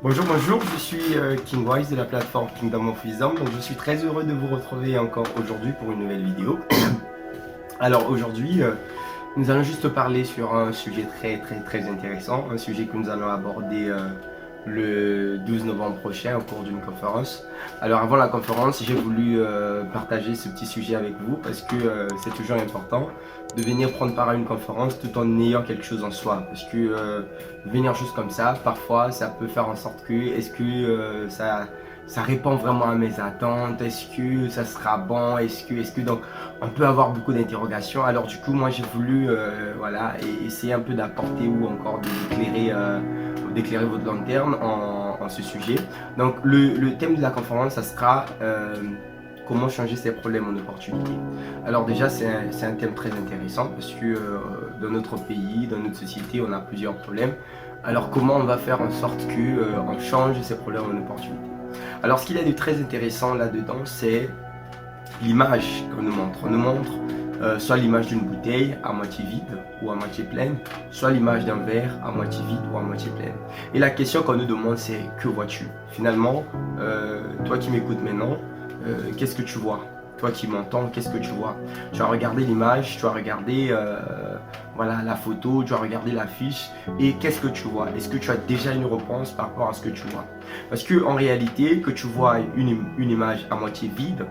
Bonjour, je suis KingWise de la plateforme Kingdom of Wisdom. Donc je suis très heureux de vous retrouver encore aujourd'hui pour une nouvelle vidéo. Alors aujourd'hui, nous allons juste parler sur un sujet très intéressant, un sujet que nous allons aborder le 12 novembre prochain au cours d'une conférence. Alors avant la conférence, j'ai voulu partager ce petit sujet avec vous parce que c'est toujours important de venir prendre part à une conférence tout en ayant quelque chose en soi, parce que venir juste comme ça, parfois ça peut faire en sorte que est-ce que ça répond vraiment à mes attentes, est-ce que ça sera bon, est-ce que donc on peut avoir beaucoup d'interrogations. Alors du coup moi j'ai voulu voilà, essayer un peu d'apporter ou encore d'éclairer votre lanterne en ce sujet. Donc le thème de la conférence, ça sera comment changer ses problèmes en opportunités. Alors déjà c'est un thème très intéressant parce que dans notre pays, dans notre société, on a plusieurs problèmes. Alors comment on va faire en sorte que on change ces problèmes en opportunités? Alors ce qu'il y a de très intéressant là-dedans, c'est l'image qu'on nous montre. On nous montre soit l'image d'une bouteille à moitié vide ou à moitié pleine, soit l'image d'un verre à moitié vide ou à moitié pleine. Et la question qu'on nous demande, c'est que vois-tu? Finalement, toi qui m'écoutes maintenant, qu'est-ce que tu vois? Toi qui m'entends, qu'est-ce que tu vois? Tu as regardé l'image, tu as regardé voilà, la photo, tu as regardé l'affiche, et qu'est-ce que tu vois? Est-ce que tu as déjà une réponse par rapport à ce que tu vois? Parce que en réalité, que tu vois une image à moitié vide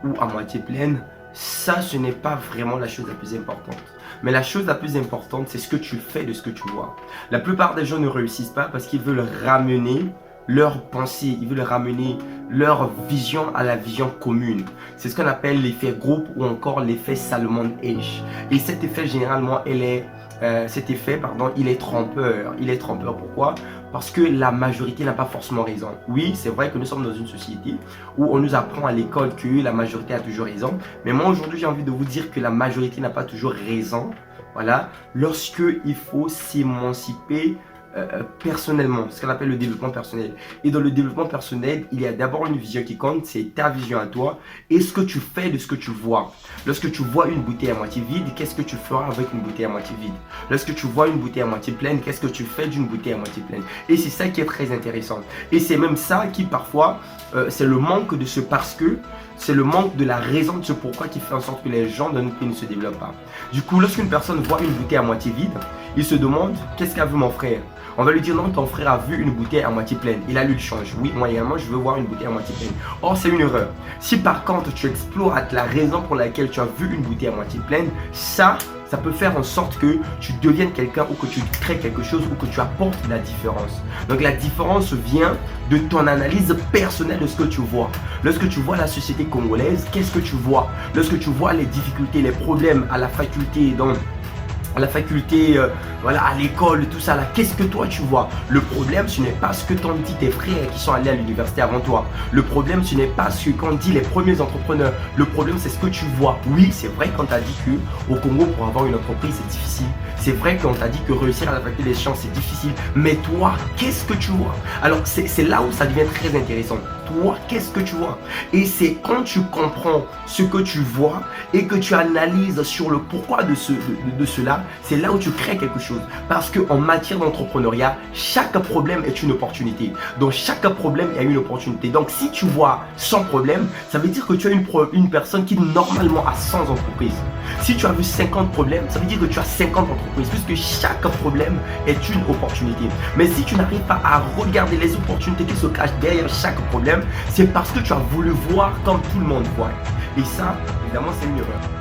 ou à moitié pleine, ça ce n'est pas vraiment la chose la plus importante. Mais la chose la plus importante, c'est ce que tu fais de ce que tu vois. La plupart des gens ne réussissent pas parce qu'ils veulent ramener leur pensée, ils veulent ramener leur vision à la vision commune. C'est ce qu'on appelle l'effet groupe ou encore l'effet Salomon Asch. Et cet effet généralement, il est trompeur. Il est trompeur pourquoi? Parce que la majorité n'a pas forcément raison. Oui, c'est vrai que nous sommes dans une société où on nous apprend à l'école que la majorité a toujours raison. Mais moi aujourd'hui, j'ai envie de vous dire que la majorité n'a pas toujours raison. Voilà, lorsque il faut s'émanciper personnellement, ce qu'on appelle le développement personnel. Et dans le développement personnel, il y a d'abord une vision qui compte, c'est ta vision à toi et ce que tu fais de ce que tu vois. Lorsque tu vois une bouteille à moitié vide, qu'est-ce que tu feras avec une bouteille à moitié vide? Lorsque tu vois une bouteille à moitié pleine, qu'est-ce que tu fais d'une bouteille à moitié pleine? Et c'est ça qui est très intéressant. Et c'est même ça qui parfois, c'est le manque de ce parce que, c'est le manque de la raison de ce pourquoi qui fait en sorte que les gens dans notre pays ne se développent pas. Du coup, lorsqu'une personne voit une bouteille à moitié vide, il se demande, qu'est-ce qu'a vu mon frère? On va lui dire non, ton frère a vu une bouteille à moitié pleine. Il a lu le change. Oui, moi également, je veux voir une bouteille à moitié pleine. Or, c'est une erreur. Si par contre, tu exploites la raison pour laquelle tu as vu une bouteille à moitié pleine, ça peut faire en sorte que tu deviennes quelqu'un ou que tu crées quelque chose ou que tu apportes la différence. Donc la différence vient de ton analyse personnelle de ce que tu vois. Lorsque tu vois la société congolaise, qu'est-ce que tu vois? Lorsque tu vois les difficultés, les problèmes à la faculté, voilà, à l'école, tout ça là, qu'est-ce que toi tu vois? Le problème, ce n'est pas ce que t'ont dit tes frères qui sont allés à l'université avant toi. Le problème, ce n'est pas ce qu'ont dit les premiers entrepreneurs. Le problème, c'est ce que tu vois. Oui, c'est vrai qu'on t'a dit que au Congo, pour avoir une entreprise, c'est difficile. C'est vrai qu'on t'a dit que réussir à la faculté des sciences, c'est difficile. Mais toi, qu'est-ce que tu vois? Alors, c'est là où ça devient très intéressant. Toi, qu'est-ce que tu vois? Et c'est quand tu comprends ce que tu vois et que tu analyses sur le pourquoi de cela, c'est là où tu crées quelque chose. Parce qu'en matière d'entrepreneuriat, chaque problème est une opportunité. Dans chaque problème, il y a une opportunité. Donc, si tu vois 100 problèmes, ça veut dire que tu as une personne qui normalement a 100 entreprises. Si tu as vu 50 problèmes, ça veut dire que tu as 50 entreprises, puisque chaque problème est une opportunité. Mais si tu n'arrives pas à regarder les opportunités qui se cachent derrière chaque problème, c'est parce que tu as voulu voir comme tout le monde voit. Et ça, évidemment, c'est une erreur.